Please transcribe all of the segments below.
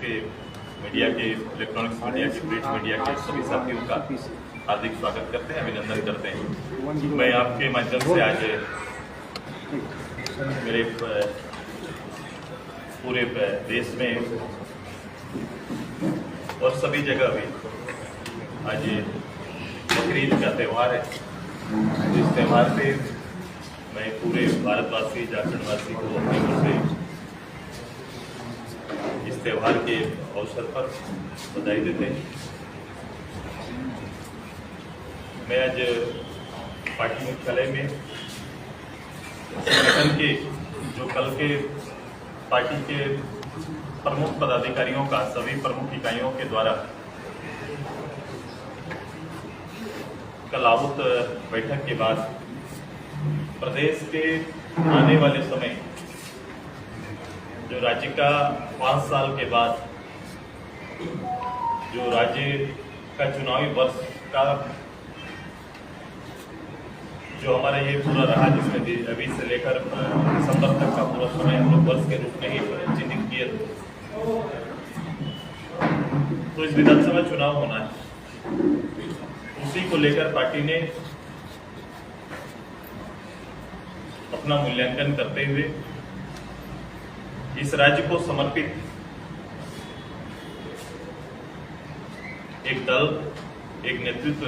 के मीडिया के, electronics media के, प्रिंट मीडिया के सभी साथियों का हार्दिक स्वागत करते हैं, अभिनंदन करते हैं। मैं आपके माध्यम से आज मेरे पूरे देश में और सभी जगह भी आज बकरीद का त्यौहार है। इस त्यौहार पे मैं पूरे भारतवासी, झारखंडवासी को अपनी ओर से इस त्यौहार के अवसर पर बधाई देते हैं। मैं आज पार्टी मुख्यालय में संगठन के जो कल के पार्टी के प्रमुख पदाधिकारियों का सभी प्रमुख इकाइयों के द्वारा कल आहूत बैठक के बाद प्रदेश के आने वाले समय जो राज्य का 5 साल के बाद जो राज्य का चुनावी वर्ष का जो हमारा ये पूरा रहा, जिसमें अभी से लेकर दिसंबर तक का पूरा समय हम लोग वर्ष के रूप में ही चिन्हित किए थे। तो इस विधानसभा चुनाव होना है, उसी को लेकर पार्टी ने अपना मूल्यांकन करते हुए इस राज्य को समर्पित एक दल, एक नेतृत्व,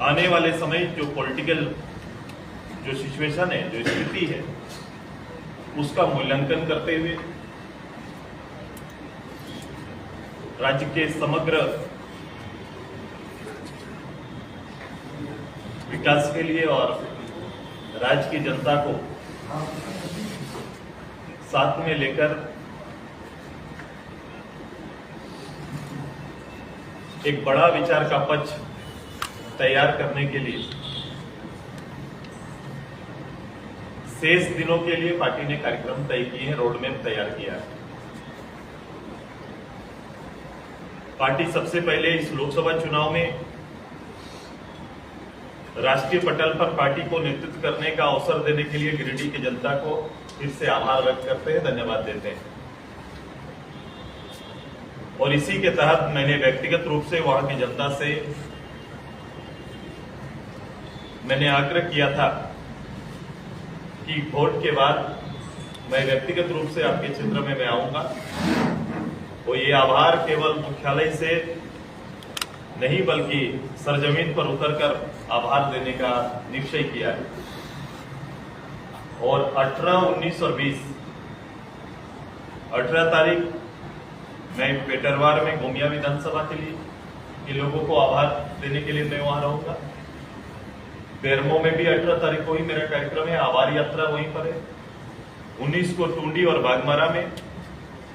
आने वाले समय जो पॉलिटिकल जो सिचुएशन है, जो स्थिति है, उसका मूल्यांकन करते हुए राज्य के समग्र विकास के लिए और राज्य की जनता को साथ में लेकर एक बड़ा विचार का पक्ष तैयार करने के लिए शेष दिनों के लिए पार्टी ने कार्यक्रम तय किए हैं, रोड मैप तैयार किया है। पार्टी सबसे पहले इस लोकसभा चुनाव में राष्ट्रीय पटल पर पार्टी को नेतृत्व करने का अवसर देने के लिए गिरिडीह की जनता को फिर से आभार व्यक्त करते हैं, धन्यवाद देते हैं। और इसी के तहत मैंने व्यक्तिगत रूप से वहां की जनता से मैंने आग्रह किया था कि वोट के बाद मैं व्यक्तिगत रूप से आपके क्षेत्र में मैं आऊंगा। तो ये आभार केवल मुख्यालय से नहीं बल्कि सरजमीन पर उतरकर आभार देने का निश्चय किया है। और 18, 19 और 20 18 तारीख मैं पेटरवार में गोमिया विधानसभा के लिए के लोगों को आभार देने के लिए मैं वहां रहूंगा। बेरमो में भी 18 तारीख को ही मेरा कार्यक्रम है, आभार यात्रा वहीं पर है। 19 को टूंडी और बागमारा में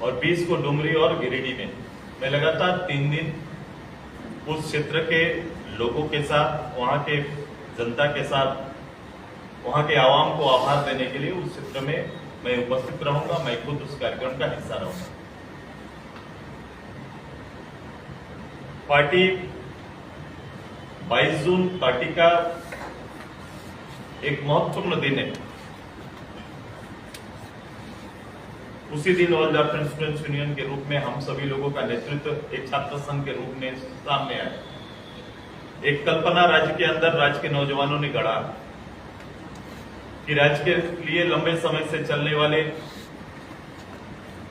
और 20 को डुमरी और गिरिडीह में मैं लगातार 3 दिन उस क्षेत्र के लोगों के साथ, वहां के जनता के साथ, वहां के आवाम को आभार देने के लिए उस क्षेत्र में मैं उपस्थित रहूंगा। मैं खुद उस कार्यक्रम का हिस्सा रहूंगा। पार्टी 22 जून पार्टी का एक महत्वपूर्ण दिन है। उसी दिन ऑल झारखंड स्टूडेंट्स यूनियन के रूप में हम सभी लोगों का नेतृत्व एक छात्र संघ के रूप में सामने आया। एक कल्पना राज्य के अंदर राज्य के नौजवानों ने गढ़ा कि राज्य के लिए लंबे समय से चलने वाले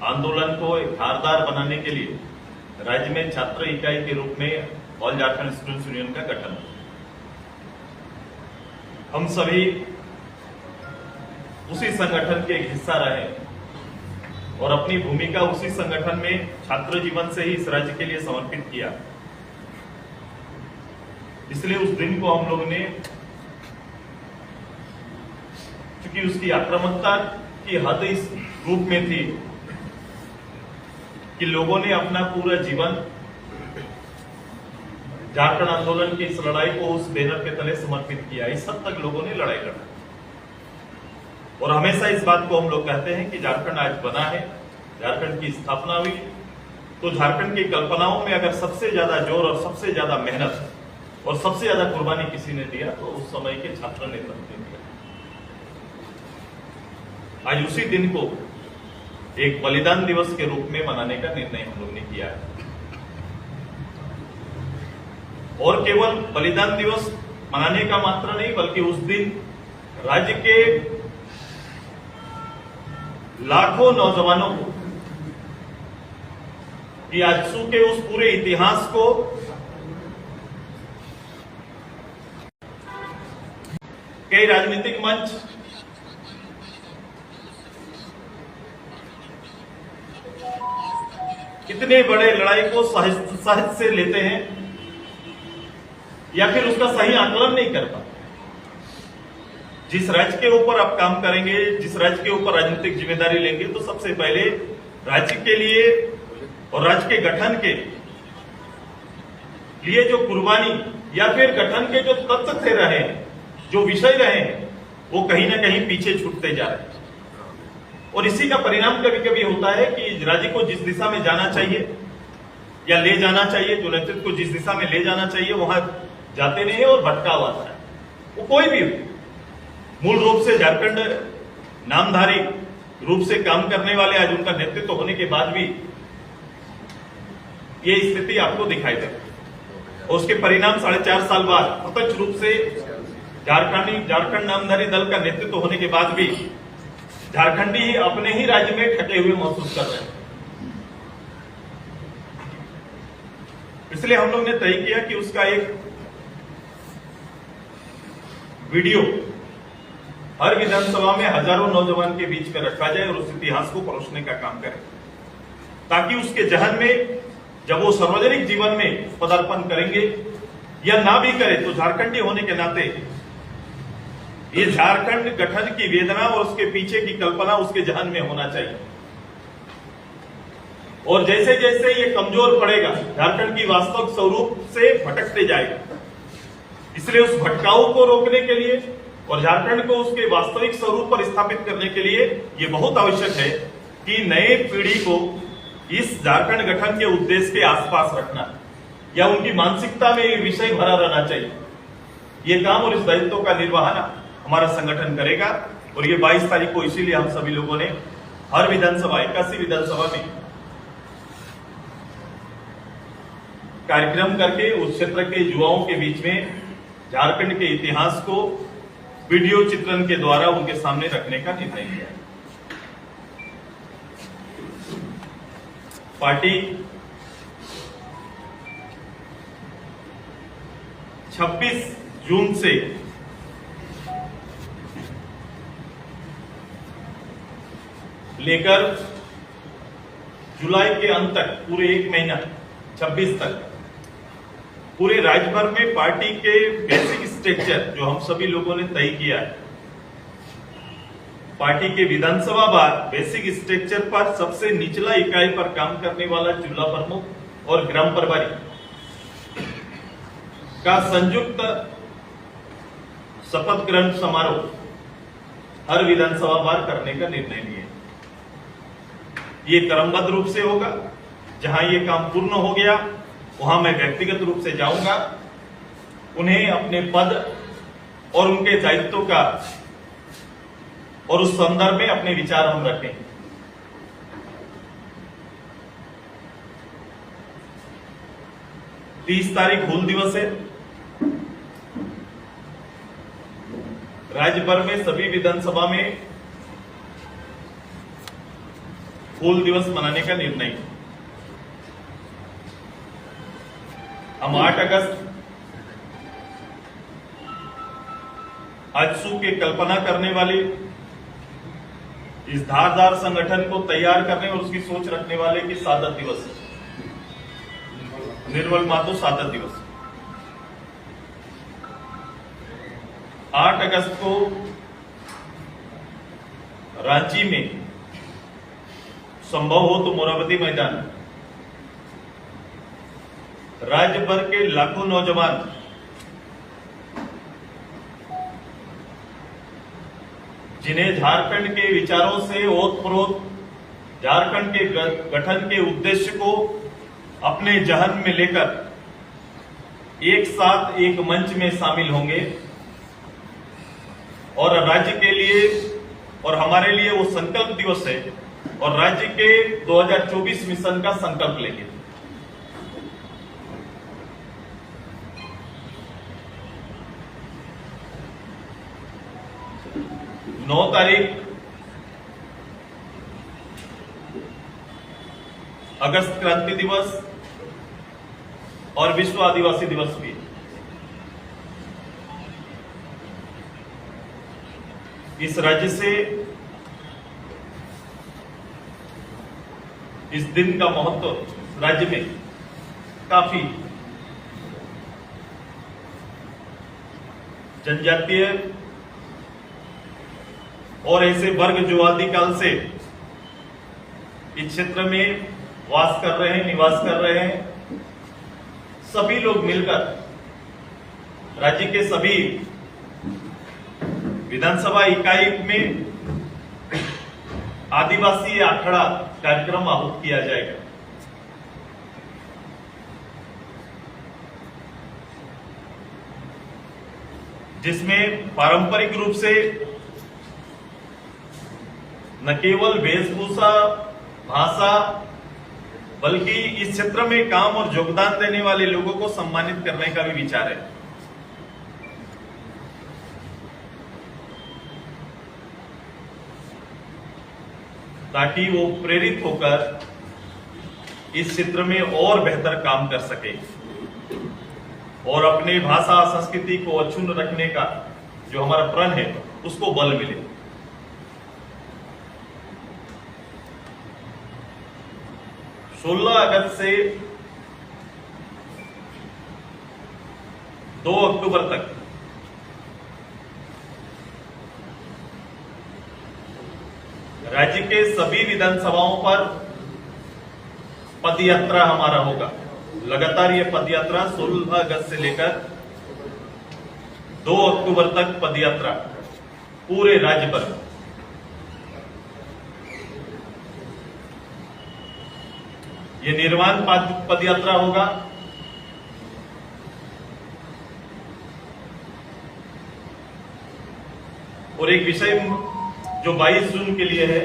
आंदोलन को धारदार बनाने के लिए राज्य में छात्र इकाई के रूप में ऑल झारखंड स्टूडेंट्स यूनियन का गठन। हम सभी उसी संगठन के एक हिस्सा रहे और अपनी भूमिका उसी संगठन में छात्र जीवन से ही इस राज्य के लिए समर्पित किया। इसलिए उस दिन को हम लोग ने, क्योंकि उसकी आक्रामकता की हद इस रूप में थी कि लोगों ने अपना पूरा जीवन झारखंड आंदोलन की इस लड़ाई को उस बैनर के तले समर्पित किया। इस हद तक लोगों ने लड़ाई लड़ा और हमेशा इस बात को हम लोग कहते हैं कि झारखंड आज बना है, झारखंड की स्थापना हुई, तो झारखंड की कल्पनाओं में अगर सबसे ज्यादा जोर और सबसे ज्यादा मेहनत और सबसे ज्यादा कुर्बानी किसी ने दिया तो उस समय के छात्र नेतृत्व ने दिया। आज उसी दिन को एक बलिदान दिवस के रूप में मनाने का निर्णय हम लोग ने किया है। और केवल बलिदान दिवस मनाने का मात्र नहीं, बल्कि उस दिन राज्य के लाखों नौजवानों को कि आजसू के उस पूरे इतिहास को कई राजनीतिक मंच कितने बड़े लड़ाई को सहज से लेते हैं या फिर उसका सही आकलन नहीं कर पाते। जिस राज्य के ऊपर आप काम करेंगे, जिस राज्य के ऊपर राजनीतिक जिम्मेदारी लेंगे, तो सबसे पहले राज्य के लिए और राज्य के गठन के लिए जो कुर्बानी या फिर गठन के जो तत्व थे रहे, जो विषय रहे, वो कहीं ना कहीं पीछे छूटते जा रहे हैं। और इसी का परिणाम कभी कभी होता है कि राज्य को जिस दिशा में जाना चाहिए या ले जाना चाहिए, जो नेतृत्व को जिस दिशा में ले जाना चाहिए वहां जाते नहीं है और भटकाव आता है। वो कोई भी मूल रूप से झारखंड नामधारी रूप से काम करने वाले आज उनका नेतृत्व होने के बाद भी ये स्थिति आपको दिखाई दे। और उसके परिणाम 4.5 साल बाद प्रत्यक्ष रूप से झारखंड नामधारी दल का नेतृत्व होने के बाद भी झारखंडी ही अपने ही राज्य में ठगे हुए महसूस कर रहे हैं। इसलिए हम लोग ने तय किया कि उसका एक वीडियो हर विधानसभा में हजारों नौजवान के बीच में रखा जाए और उस इतिहास को परोसने का काम करें, ताकि उसके जहन में जब वो सार्वजनिक जीवन में पदार्पण करेंगे या ना भी करें तो झारखंडी होने के नाते ये झारखंड गठन की वेदना और उसके पीछे की कल्पना उसके जहन में होना चाहिए। और जैसे जैसे ये कमजोर पड़ेगा, झारखंड की वास्तविक स्वरूप से भटकते जाएगा। इसलिए उस भटकाव को रोकने के लिए और झारखंड को उसके वास्तविक स्वरूप पर स्थापित करने के लिए ये बहुत आवश्यक है कि नए पीढ़ी को इस झारखंड गठन के उद्देश्य के आसपास रखना या उनकी मानसिकता में ये विषय भरा रहना चाहिए। ये काम और इस दायित्व का निर्वहन हमारा संगठन करेगा। और ये 22 तारीख को इसीलिए हम सभी लोगों ने हर विधानसभा 81 विधानसभा में कार्यक्रम करके उस क्षेत्र के युवाओं के बीच में झारखंड के इतिहास को वीडियो चित्रण के द्वारा उनके सामने रखने का निर्णय लिया। पार्टी 26 जून से लेकर जुलाई के अंत तक पूरे 1 महीना 26 तक पूरे राज्य भर में पार्टी के बेसिक स्ट्रक्चर जो हम सभी लोगों ने तय किया है, पार्टी के विधानसभा बार बेसिक स्ट्रक्चर पर सबसे निचला इकाई पर काम करने वाला जिला प्रमुख और ग्राम प्रभारी का संयुक्त शपथ ग्रहण समारोह हर विधानसभा बार करने का निर्णय लिया। ये क्रमबद्ध रूप से होगा। जहां ये काम पूर्ण हो गया वहां मैं व्यक्तिगत रूप से जाऊंगा, उन्हें अपने पद और उनके दायित्व का और उस संदर्भ में अपने विचार हम रखेंगे। तीस तारीख हूल दिवस है। राज्य भर में सभी विधानसभा में हूल दिवस मनाने का निर्णय। हम 8 अगस्त आजसू के कल्पना करने वाले इस धारदार संगठन को तैयार करने और उसकी सोच रखने वाले की शहादत दिवस, निर्मल मातो शहादत दिवस 8 अगस्त को रांची में संभव हो तो मोरावती मैदान राज्य भर के लाखों नौजवान जिन्हें झारखंड के विचारों से ओतप्रोत झारखंड के गठन के उद्देश्य को अपने जहन में लेकर एक साथ एक मंच में शामिल होंगे और राज्य के लिए और हमारे लिए वो संकल्प दिवस है और राज्य के 2024 मिशन का संकल्प लेंगे। नौ तारीख अगस्त क्रांति दिवस और विश्व आदिवासी दिवस भी। इस राज्य से इस दिन का महत्व राज्य में काफी जनजातीय और ऐसे वर्ग जो आदिकाल से इस क्षेत्र में वास कर रहे हैं, निवास कर रहे हैं, सभी लोग मिलकर राज्य के सभी विधानसभा इकाई में आदिवासी अखाड़ा कार्यक्रम आहूत किया जाएगा। जिसमें पारंपरिक रूप से न केवल वेशभूषा, भाषा, बल्कि इस क्षेत्र में काम और योगदान देने वाले लोगों को सम्मानित करने का भी विचार है। ताकि वो प्रेरित होकर इस क्षेत्र में और बेहतर काम कर सके और अपने भाषा संस्कृति को अक्षुण्ण रखने का जो हमारा प्रण है उसको बल मिले। अगस्त से 2 अक्टूबर तक राज्य के सभी विधानसभाओं पर पदयात्रा हमारा होगा। लगातार ये पदयात्रा 16 अगस्त से लेकर 2 अक्टूबर तक पदयात्रा पूरे राज्य पर। ये निर्माण पदयात्रा होगा। और एक विषय जो 22 जून के लिए है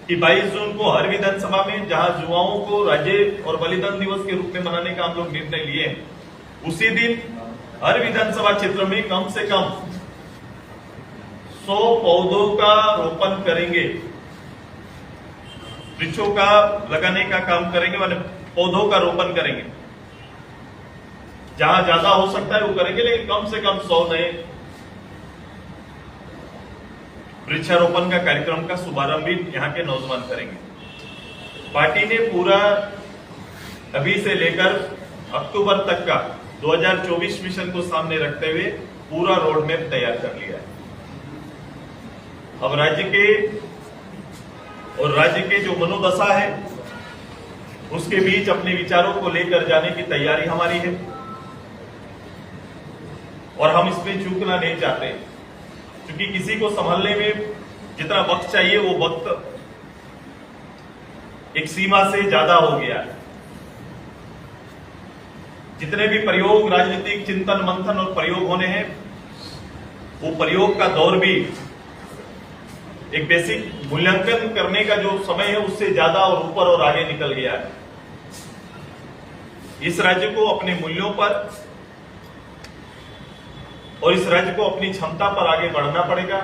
कि 22 जून को हर विधानसभा में जहां युवाओं को राज्य और बलिदान दिवस के रूप में मनाने का हम लोग निर्णय लिए हैं, उसी दिन हर विधानसभा क्षेत्र में कम से कम 100 पौधों का रोपण करेंगे, वृक्षों का लगाने का काम करेंगे, माने पौधों का रोपण करेंगे। जहां ज्यादा हो सकता है वो करेंगे, लेकिन कम से कम 100 नए वृक्षारोपण का कार्यक्रम का शुभारंभ भी यहाँ के नौजवान करेंगे। पार्टी ने पूरा अभी से लेकर अक्टूबर तक का 2024 मिशन को सामने रखते हुए पूरा रोड मैप तैयार कर लिया है। अब राज्य के जो मनोदशा है उसके बीच अपने विचारों को लेकर जाने की तैयारी हमारी है और हम इसमें चूकना नहीं चाहते, क्योंकि किसी को संभालने में जितना वक्त चाहिए वो वक्त एक सीमा से ज्यादा हो गया है। जितने भी प्रयोग, राजनीतिक चिंतन मंथन और प्रयोग होने हैं, वो प्रयोग का दौर भी एक बेसिक मूल्यांकन करने का जो समय है उससे ज्यादा और ऊपर और आगे निकल गया है। इस राज्य को अपने मूल्यों पर और इस राज्य को अपनी क्षमता पर आगे बढ़ना पड़ेगा।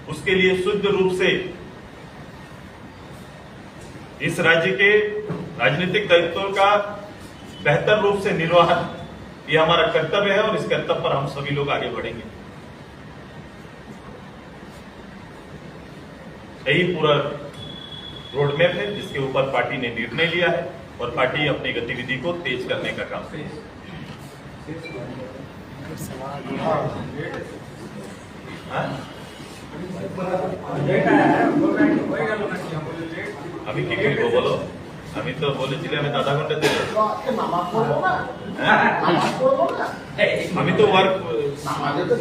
उसके लिए शुद्ध रूप से इस राज्य के राजनीतिक दायित्वों का बेहतर रूप से निर्वहन ये हमारा कर्तव्य है और इस कर्तव्य पर हम सभी लोग आगे बढ़ेंगे। यही पूरा रोडमैप है जिसके ऊपर पार्टी ने निर्णय लिया है और पार्टी अपनी गतिविधि को तेज करने का काम करेगी। আমি কি করবো বলো? আমি তো বলেছিলাম আমি আধা ঘন্টা দেব। আমি তো ওয়ার্ক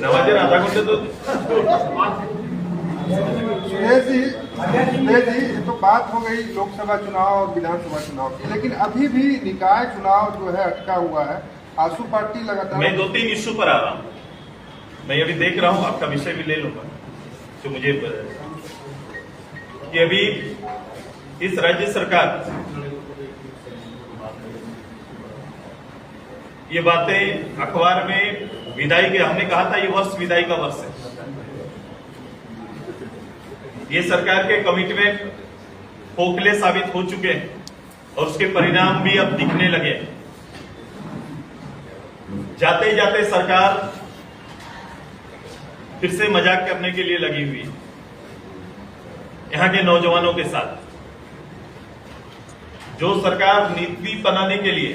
নামাজের আধা ঘন্টা তো सुरेश जी, ये तो बात हो गई लोकसभा चुनाव और विधानसभा चुनाव की, लेकिन अभी भी निकाय चुनाव जो है अटका हुआ है। आसू पार्टी लगातार, मैं 2-3 इश्यू पर आ रहा हूँ। मैं अभी देख रहा हूँ, आपका विषय भी ले लूंगा जो मुझे कि अभी इस राज्य सरकार ये बातें अखबार में विदाई के, हमने कहा था ये वर्ष विदाई का वर्ष है। ये सरकार के कमिटमेंट खोखले साबित हो चुके हैं और उसके परिणाम भी अब दिखने लगे। जाते जाते सरकार फिर से मजाक करने के लिए लगी हुई है यहां के नौजवानों के साथ। जो सरकार नीति बनाने के लिए,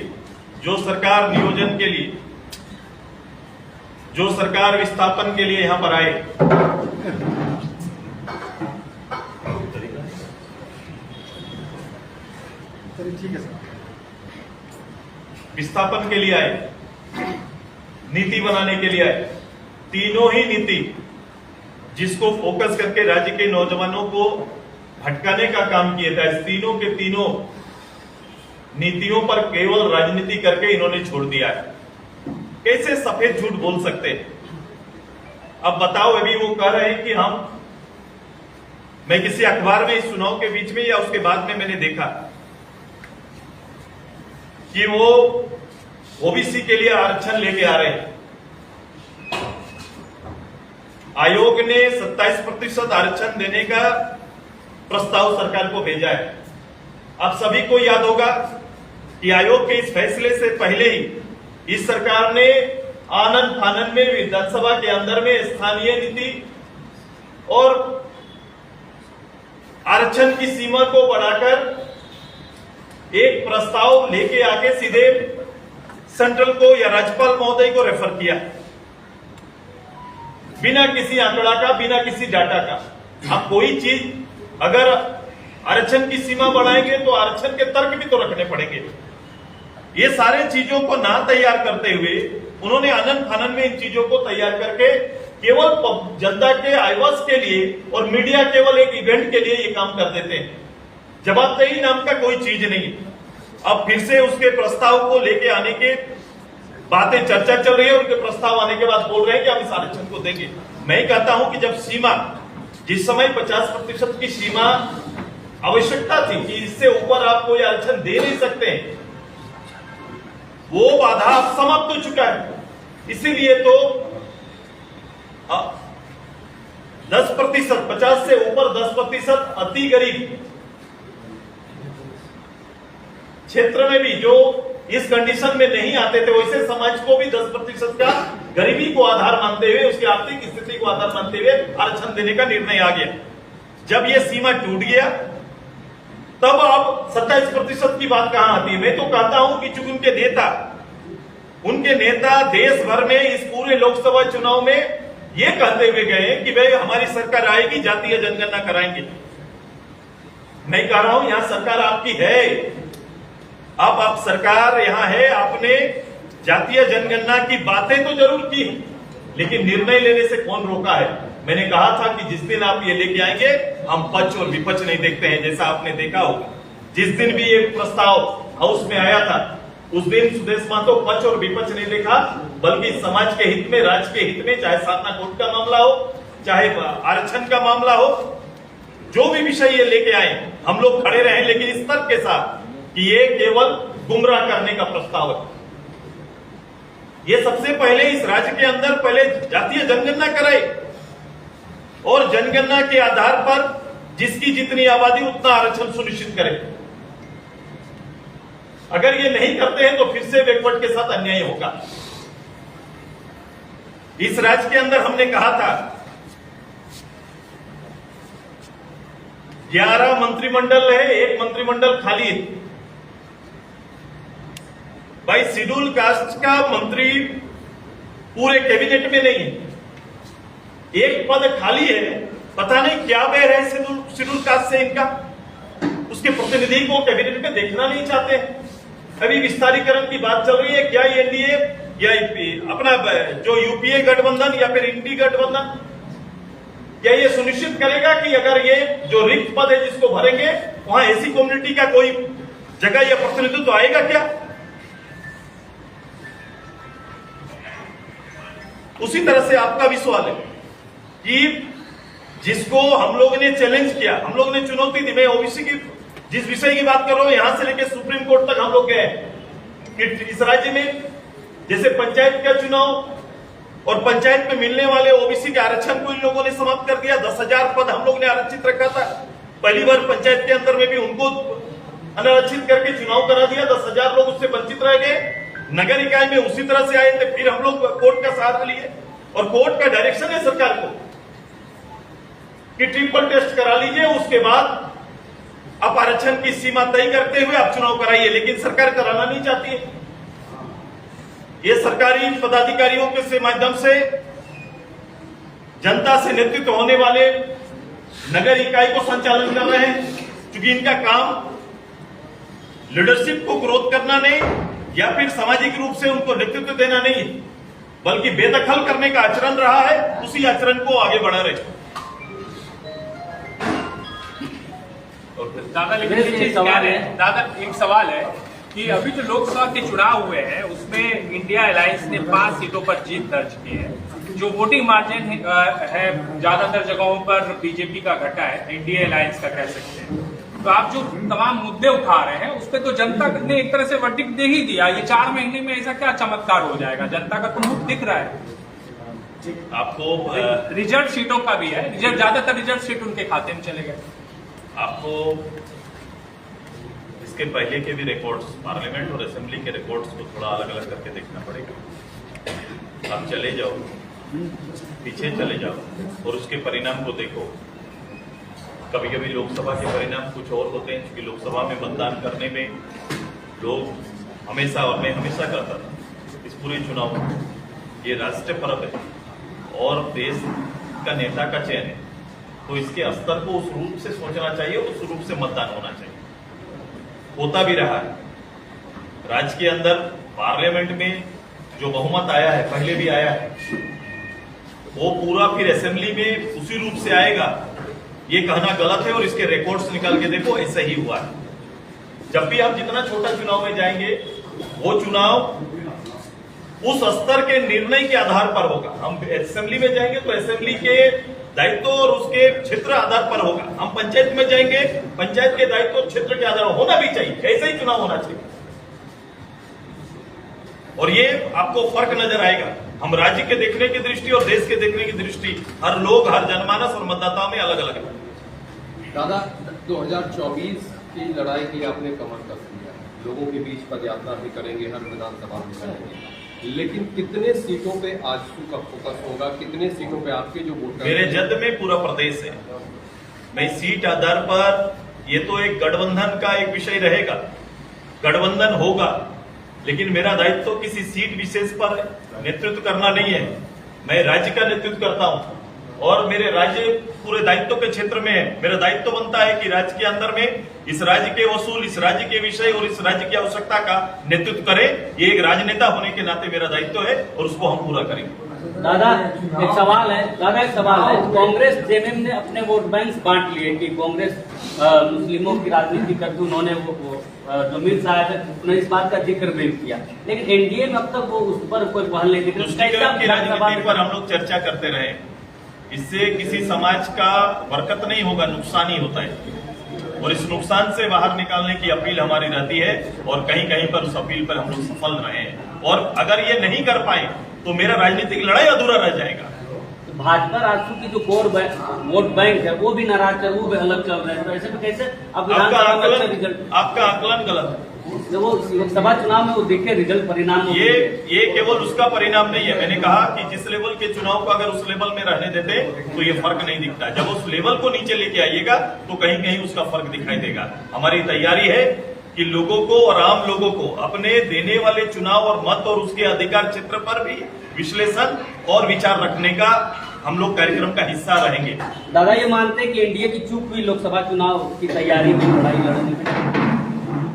जो सरकार नियोजन के लिए, जो सरकार विस्थापन के लिए यहां पर आए, ठीक है सर, विस्थापन के लिए आए, नीति बनाने के लिए आए, तीनों ही नीति जिसको फोकस करके राज्य के नौजवानों को भटकाने का काम किया था, इस तीनों के तीनों नीतियों पर केवल राजनीति करके इन्होंने छोड़ दिया है। कैसे सफेद झूठ बोल सकते हैं? अब बताओ, अभी वो कह रहे हैं कि मैं किसी अखबार में इस चुनाव के बीच में या उसके बाद में मैंने देखा कि वो ओबीसी के लिए आरक्षण लेके आ रहे हैं। आयोग ने 27% आरक्षण देने का प्रस्ताव सरकार को भेजा है। आप सभी को याद होगा कि आयोग के इस फैसले से पहले ही इस सरकार ने आनन फानन में विधानसभा के अंदर में स्थानीय नीति और आरक्षण की सीमा को बढ़ाकर एक प्रस्ताव लेके आके सीधे सेंट्रल को या राज्यपाल महोदय को रेफर किया, बिना किसी आंकड़ा का, बिना किसी डाटा का। अब कोई चीज अगर आरक्षण की सीमा बढ़ाएंगे तो आरक्षण के तर्क भी तो रखने पड़ेंगे। ये सारे चीजों को ना तैयार करते हुए उन्होंने आनन फानन में इन चीजों को तैयार करके केवल जनता के आइवास के लिए और मीडिया केवल एक इवेंट के लिए ये काम कर देते हैं। जवाबदेही नाम का कोई चीज नहीं। अब फिर से उसके प्रस्ताव को लेके आने के बातें चर्चा चल रही है, उनके प्रस्ताव आने के बाद बोल रहे हैं कि हम इस आरक्षण को देंगे। मैं कहता हूं कि जब सीमा, जिस समय 50% की सीमा आवश्यकता थी कि इससे ऊपर आप कोई आरक्षण दे नहीं सकते, वो बाधा अब समाप्त हो चुका है। इसीलिए तो 10%, 50 से ऊपर 10% अति गरीब क्षेत्र में भी जो इस कंडीशन में नहीं आते थे, वैसे समाज को भी 10% का गरीबी को आधार मानते हुए, उसकी आर्थिक स्थिति को आधार मानते हुए आरक्षण देने का निर्णय आ गया। जब यह सीमा टूट गया तब अब 27% की बात कहां आती है? मैं तो कहता हूं कि चूंकि उनके नेता देश भर में इस पूरे लोकसभा चुनाव में ये कहते हुए गए कि भाई हमारी सरकार आएगी, जातीय जनगणना कराएंगे। मैं कह रहा हूं यहां सरकार आपकी है, अब आप सरकार यहां है, आपने जातीय जनगणना की बातें तो जरूर की, लेकिन निर्णय लेने से कौन रोका है? मैंने कहा था कि जिस दिन आप ये लेके आएंगे हम पक्ष और विपक्ष नहीं देखते हैं, जैसा आपने देखा होगा। जिस दिन भी ये प्रस्ताव हाउस में आया था उस दिन सुदेश महतो पक्ष और विपक्ष नहीं देखा, बल्कि समाज के हित में, राज्य के हित में, चाहे साधना कोर्ट का मामला हो, चाहे आरक्षण का मामला हो, जो भी विषय ये लेके आए हम लोग खड़े रहे, लेकिन इस तर्क के साथ कि ये केवल गुमराह करने का प्रस्ताव है। ये सबसे पहले इस राज्य के अंदर पहले जातीय जनगणना कराए और जनगणना के आधार पर जिसकी जितनी आबादी उतना आरक्षण सुनिश्चित करे। अगर ये नहीं करते हैं तो फिर से बैकवर्ड के साथ अन्याय होगा। इस राज्य के अंदर हमने कहा था 11 मंत्रिमंडल है, एक मंत्रिमंडल खाली है। भाई शेड्यूल कास्ट का मंत्री पूरे कैबिनेट में नहीं है, एक पद खाली है, पता नहीं क्या बैर है शेड्यूल कास्ट से इनका, उसके प्रतिनिधि को कैबिनेट में देखना नहीं चाहते। अभी विस्तारीकरण की बात चल रही है, क्या ये एनडीए या अपना जो यूपीए गठबंधन या फिर इंडी गठबंधन क्या ये सुनिश्चित करेगा कि अगर ये जो रिक्त पद है जिसको भरेंगे वहां ऐसी कम्युनिटी का कोई जगह या प्रतिनिधित्व तो आएगा क्या? उसी तरह से आपका भी सवाल है कि जिसको हम लोग ने चैलेंज किया, हम लोग ने चुनौती दी। मैं ओबीसी की जिस विषय की बात कर रहा हूं, यहां से लेकर सुप्रीम कोर्ट तक हम लोग गए कि इस राज्य में जैसे पंचायत का चुनाव और पंचायत में मिलने वाले ओबीसी के आरक्षण को इन लोगों ने समाप्त कर दिया। 10,000 पद हम लोग ने आरक्षित रखा था, पहली बार पंचायत के अंदर में भी उनको अनारक्षित करके चुनाव करा दिया। 10,000 लोग उससे वंचित रह गए। नगर इकाई में उसी तरह से आए थे, फिर हम लोग कोर्ट का सहारा लिए और कोर्ट का डायरेक्शन है सरकार को कि ट्रिपल टेस्ट करा लीजिए, उसके बाद आप आरक्षण की सीमा तय करते हुए आप चुनाव कराइए। लेकिन सरकार कराना नहीं चाहती है। ये सरकारी पदाधिकारियों के माध्यम से जनता से नेतृत्व होने वाले नगर इकाई को संचालन कर रहे हैं, क्योंकि इनका काम लीडरशिप को ग्रोथ करना नहीं या फिर सामाजिक रूप से उनको नेतृत्व देना नहीं, बल्कि बेदखल करने का आचरण रहा है। उसी आचरण को आगे बढ़ा रहे। दादा लेकिन एक चीज क्या है, दादा एक सवाल है कि अभी जो लोकसभा के चुनाव हुए हैं उसमें इंडिया अलायंस ने 5 सीटों पर जीत दर्ज की है। जो वोटिंग मार्जिन है ज्यादातर जगहों पर बीजेपी का घटा है, इंडिया अलायंस का कह सकते हैं। तो आप जो तमाम मुद्दे उठा रहे हैं उस पर तो जनता ने एक तरह से वर्डिक्ट दे ही दिया। ये 4 महीने में ऐसा क्या चमत्कार हो जाएगा? जनता का तो मुख दिख रहा है। आपको रिजर्व सीटों का भी है, रिजर्व ज्यादातर रिजर्व सीट उनके खाते में चले गए। आपको इसके पहले के भी रिकॉर्ड्स, पार्लियामेंट और असेंबली के रिकॉर्ड्स को थोड़ा अलग अलग करके देखना पड़ेगा। आप चले जाओ, पीछे चले जाओ और उसके परिणाम को देखो। कभी कभी लोकसभा के परिणाम कुछ और होते हैं, क्योंकि लोकसभा में मतदान करने में लोग हमेशा, और मैं हमेशा कहता था इस पूरे चुनाव में, ये राष्ट्रीय पर्व है और देश का नेता का चयन है, तो इसके स्तर को उस रूप से सोचना चाहिए, उस रूप से मतदान होना चाहिए। होता भी रहा है। राज्य के अंदर पार्लियामेंट में जो बहुमत आया है, पहले भी आया है, वो पूरा फिर असेंबली में उसी रूप से आएगा, ये कहना गलत है। और इसके रिकॉर्ड्स निकाल के देखो, ऐसा ही हुआ है। जब भी आप जितना छोटा चुनाव में जाएंगे, वो चुनाव उस स्तर के निर्णय के आधार पर होगा। हम असेंबली में जाएंगे तो असेंबली के दायित्व और उसके क्षेत्र आधार पर होगा। हम पंचायत में जाएंगे, पंचायत के दायित्व और क्षेत्र के आधार पर होना भी चाहिए, ऐसे ही चुनाव होना चाहिए। और ये आपको फर्क नजर आएगा। हम राज्य के देखने की दृष्टि और देश के देखने की दृष्टि, हर लोग, हर जनमानस और मतदाताओं में अलग अलग है। दादा 2024 की लड़ाई की आपने कमर कस दिया, लोगों के बीच पदयात्रा भी करेंगे, हर विधानसभा में करेंगे, लेकिन कितने सीटों पे आजसू का फोकस होगा? कितने सीटों पे आपके जो वोटर? मेरे जद में पूरा प्रदेश है। मैं सीट आधार पर, ये तो एक गठबंधन का एक विषय रहेगा, गठबंधन होगा, लेकिन मेरा दायित्व तो किसी सीट विशेष पर नेतृत्व करना नहीं है। मैं राज्य का नेतृत्व करता हूं और मेरे राज्य पूरे दायित्व के क्षेत्र में है। मेरा दायित्व बनता है कि राज्य के अंदर में इस राज्य के वसूल, इस राज्य के विषय और इस राज्य की आवश्यकता का नेतृत्व करें। ये एक राजनेता होने के नाते मेरा दायित्व है और उसको हम पूरा करेंगे। दादा एक सवाल है, कांग्रेस जेएमएम ने अपने वोट बैंक बांट लिए कि कांग्रेस मुस्लिमों की राजनीति करती, उन्होंने वो जो मीर साहब है उन्होंने इस बात का जिक्र नहीं किया, लेकिन एनडीए में अब तक वो उस पर कोई पहल नहीं दिख तुष्टीकरण की राजनीति पर हम लोग चर्चा करते रहे। इससे किसी समाज का बरकत नहीं होगा, नुकसान ही होता है। और इस नुकसान से बाहर निकालने की अपील हमारी रहती है और कहीं कहीं पर उस अपील पर हम लोग सफल रहे हैं। और अगर ये नहीं कर पाए तो मेरा राजनीतिक लड़ाई अधूरा रह जाएगा। भाजपा राजू की जो कोर वोट बैंक है वो भी नाराज है, वो भी अलग चल रहे हैं, तो ऐसे में कैसे अब आपका आकलन गलत है। जब वो लोकसभा चुनाव में वो देखे रिजल्ट परिणाम, ये केवल उसका परिणाम नहीं है। मैंने कहा कि जिस लेवल के चुनाव को अगर उस लेवल में रहने देते तो ये फर्क नहीं दिखता। जब उस लेवल को नीचे लेके आइएगा तो कहीं कहीं उसका फर्क दिखाई देगा। हमारी तैयारी है कि लोगों को और आम लोगों को अपने देने वाले चुनाव और मत और उसके अधिकार क्षेत्र पर भी विश्लेषण और विचार रखने का हम लोग कार्यक्रम का हिस्सा रहेंगे। दादा ये मानते हैं कि एनडीए की चूक हुई लोकसभा चुनाव की तैयारी में, लड़ाई लड़ने में?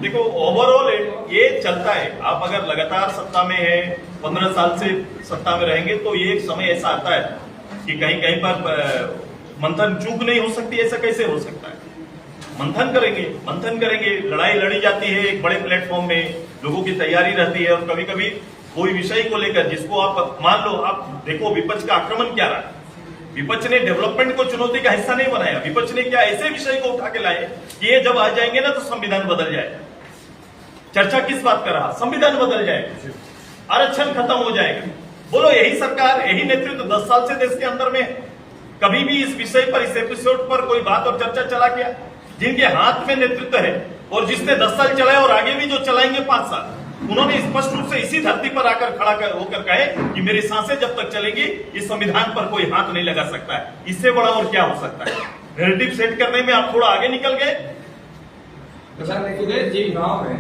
देखो ओवरऑल ये चलता है। आप अगर लगातार सत्ता में है, 15 साल से सत्ता में रहेंगे तो ये एक समय ऐसा आता है कि कहीं कहीं पर मंथन चूक नहीं हो सकती। ऐसा कैसे हो सकता है? मंथन करेंगे, लड़ाई लड़ी जाती है एक बड़े प्लेटफॉर्म में, लोगों की तैयारी रहती है। और कभी कभी कोई विषय को लेकर जिसको आप मान लो, आप देखो विपक्ष का आक्रमण क्या रहा है, विपक्ष ने डेवलपमेंट को चुनौती का हिस्सा नहीं बनाया। विपक्ष ने क्या ऐसे विषय को उठा के लाए कि ये जब आ जाएंगे ना तो संविधान बदल जाएगा। चर्चा किस बात कर रहा? संविधान बदल जाएगा, आरक्षण खत्म हो जाएगा। बोलो यही सरकार, यही नेतृत्व 10 साल से देश के अंदर में कभी भी इस विषय पर, इस एपिसोड पर कोई बात और चर्चा चला क्या? जिनके हाथ में नेतृत्व है और जिसने 10 साल चलाए और आगे भी जो चलाएंगे 5 साल, उन्होंने स्पष्ट रूप से इसी धरती पर आकर खड़ा होकर कहे कि मेरी सांसें जब तक चलेगी इस संविधान पर कोई हाथ नहीं लगा सकता है। इससे बड़ा और क्या हो सकता है? नैरेटिव सेट करने में आप थोड़ा आगे निकल गए। जी गाँव में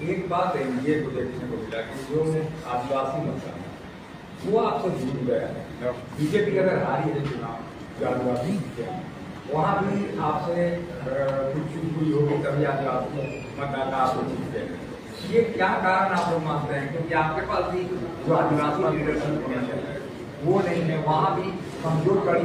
एक बात है ये को देखने को मिला कि जो आदिवासी मतदान वो आपसे जुड़ गया है। बीजेपी अगर हारी है चुनाव जो आदिवासी वहाँ भी आपसे कुछ हुई होगी तभी आदिवासी मतदाता आपको जीत गए। ये क्या कारण आप लोग मानते हैं? क्योंकि आपके पास भी जो आदिवासी लीडरशिप वो नहीं है, वहाँ भी कमजोर कड़ी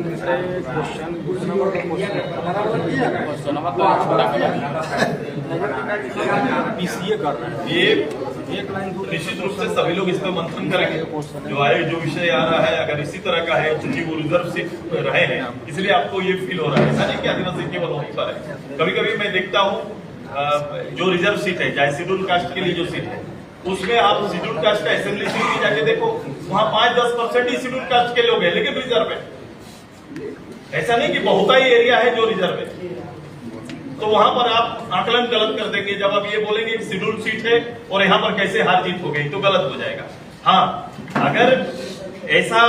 ये निश्चित रूप से सभी लोग इस पर मंथन करेंगे। जो विषय आ रहा है अगर इसी तरह का है, चूंकि वो रिजर्व सीट रहे हैं इसलिए आपको ये फील हो रहा है। ऐसा नहीं कि आदिवासी केवल वहीं पर है। कभी कभी मैं देखता हूँ जो रिजर्व सीट है, चाहे शेड्यूल कास्ट के लिए जो सीट है, उसमें आप शेड्यूल कास्ट का असेंबली सीट में जाके देखो, वहां 5-10% ही शेड्यूल कास्ट के लोग हैं, लेकिन रिजर्व है। ऐसा नहीं कि बहुताई एरिया है जो रिजर्व है। तो वहां पर आप आकलन गलत कर देंगे जब आप ये बोलेंगे कि शेड्यूल सीट है और यहाँ पर कैसे हार जीत हो गई, तो गलत हो जाएगा। हाँ, अगर ऐसा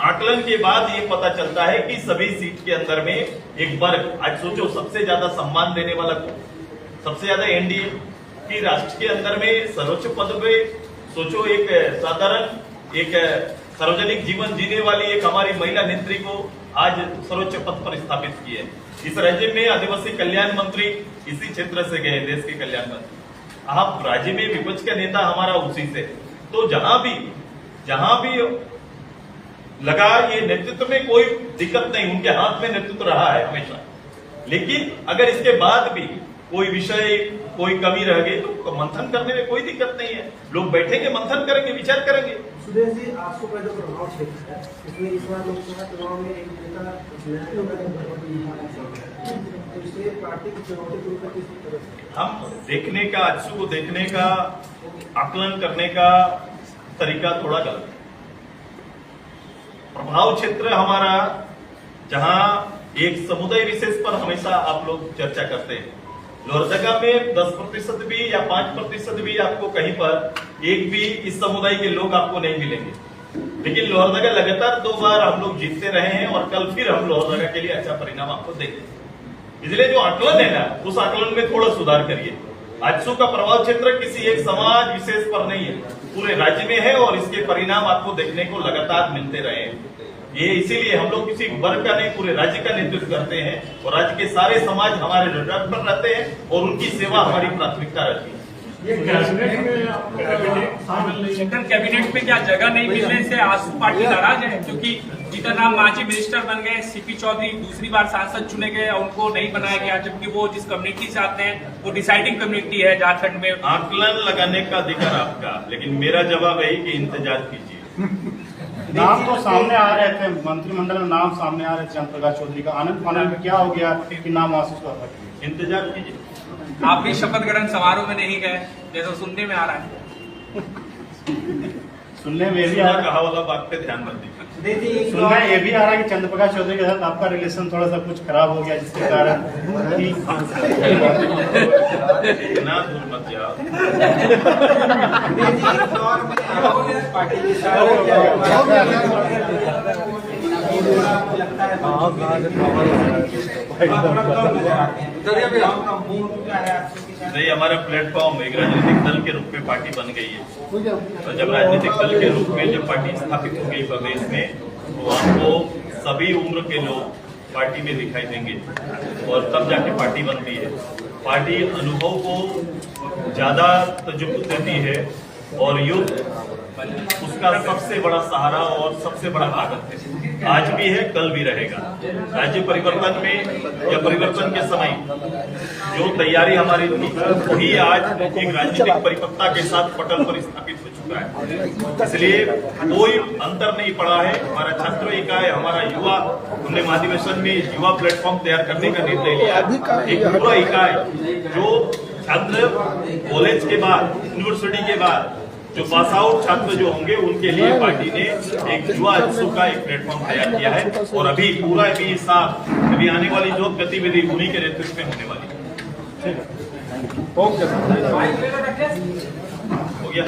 आकलन के बाद ये पता चलता है कि सभी सीट के अंदर में एक वर्ग, आज सोचो सबसे ज्यादा सम्मान देने वाला को, सबसे ज्यादा एनडीए की राष्ट्र के अंदर में सर्वोच्च पद पे सोचो, एक साधारण एक सार्वजनिक जीवन जीने वाली एक हमारी महिला नेत्री को आज सर्वोच्च पद पर स्थापित किए। इस राज्य में आदिवासी कल्याण मंत्री इसी क्षेत्र से गए, देश के कल्याण मंत्री। आप राज्य में विपक्ष का नेता हमारा उसी से। तो जहां भी लगा ये नेतृत्व में कोई दिक्कत नहीं, उनके हाथ में नेतृत्व रहा है हमेशा। लेकिन अगर इसके बाद भी कोई विषय, कोई कमी रह गई तो मंथन करने में कोई दिक्कत नहीं है। लोग बैठेंगे, मंथन करेंगे, विचार करेंगे। सुरेश जी, आपको का जो प्रभाव क्षेत्र है इसमें इस बार लोकसभा चुनाव में एक नेता तो इससे पार्टी की चुनौती दूर करके किस तरह से हम देखने का, आजसू को देखने का, आकलन करने का तरीका थोड़ा गलत है। प्रभाव क्षेत्र हमारा, जहां एक समुदाय विशेष पर हमेशा आप लोग चर्चा करते हैं, लोहरदगा में 10% भी या 5% भी आपको कहीं पर एक भी इस समुदाय के लोग आपको नहीं मिलेंगे। लेकिन लोहरदगा लगातार 2 बार हम लोग जीतते रहे हैं और कल फिर हम लोहरदगा के लिए अच्छा परिणाम आपको देंगे। इसलिए जो आकलन है ना, उस आकलन में थोड़ा सुधार करिए। आजसू का प्रभाव क्षेत्र किसी एक समाज विशेष पर नहीं है, पूरे राज्य में है और इसके परिणाम आपको देखने को लगातार मिलते रहे हैं। ये इसीलिए हम लोग किसी वर्ग का नहीं, पूरे राज्य का नेतृत्व करते हैं और राज्य के सारे समाज हमारे रडार पर रहते हैं और उनकी सेवा हमारी प्राथमिकता रहती है। सेंट्रल कैबिनेट में क्या जगह नहीं मिलने से आजसू पार्टी नाराज है? क्योंकि जीतन राम मांझी मिनिस्टर बन गए, सीपी चौधरी दूसरी बार सांसद चुने गए, उनको नहीं बनाया गया, जबकि वो जिस कम्युनिटी से आते हैं वो डिसाइडिंग कम्युनिटी है झारखंड में। आकलन लगाने का अधिकार आपका, लेकिन मेरा जवाब है कि इंतजार कीजिए। नाम तो सामने आ रहे थे, मंत्रिमंडल में नाम सामने आ रहे थे, चंद्र प्रकाश चौधरी का। आनंद फानंद में क्या हो गया कि नाम आशीष हुआ? इंतजार कीजिए। आप भी शपथ ग्रहण समारोह में नहीं गए जैसा सुनने में आ रहा है। सुनने में भी आ रहा, कहा वाला बात पे ध्यान मत दीजिए। सुनने ये भी आ रहा है कि चंद्र प्रकाश चौधरी के साथ आपका रिलेशन थोड़ा सा कुछ खराब हो गया, जिसके कारण इतना दूर मत जाओ। नहीं, हमारा प्लेटफॉर्म एक राजनीतिक दल के रूप में पार्टी बन गई है और जब राजनीतिक दल के रूप में जब पार्टी स्थापित हो गई प्रदेश में, तो आपको सभी उम्र के लोग पार्टी में दिखाई देंगे और तब जाके पार्टी बनती है। पार्टी अनुभव को ज्यादा तजुर्बा देती है और युद्ध उसका सबसे बड़ा सहारा और सबसे बड़ा ताकत है। आज भी है, कल भी रहेगा। राज्य परिवर्तन में या परिवर्तन के समय जो तैयारी हमारी थी वही आज एक राजनीतिक परिपक्वता के साथ पटल पर स्थापित हो चुका है। इसलिए कोई अंतर नहीं पड़ा है। हमारा छात्र इकाई, हमारा युवा, हमने महाधिवेशन में युवा प्लेटफॉर्म तैयार करने का निर्णय लिया। एक युवा इकाई जो छात्र कॉलेज के बाद, यूनिवर्सिटी के बाद जो पास आउट छात्र जो होंगे उनके लिए पार्टी ने एक युवा उत्सव का एक प्लेटफॉर्म तैयार किया है। और अभी पूरा भी साथ अभी आने वाली जो गतिविधि उन्हीं के नेतृत्व में होने वाली है। ओके हो गया।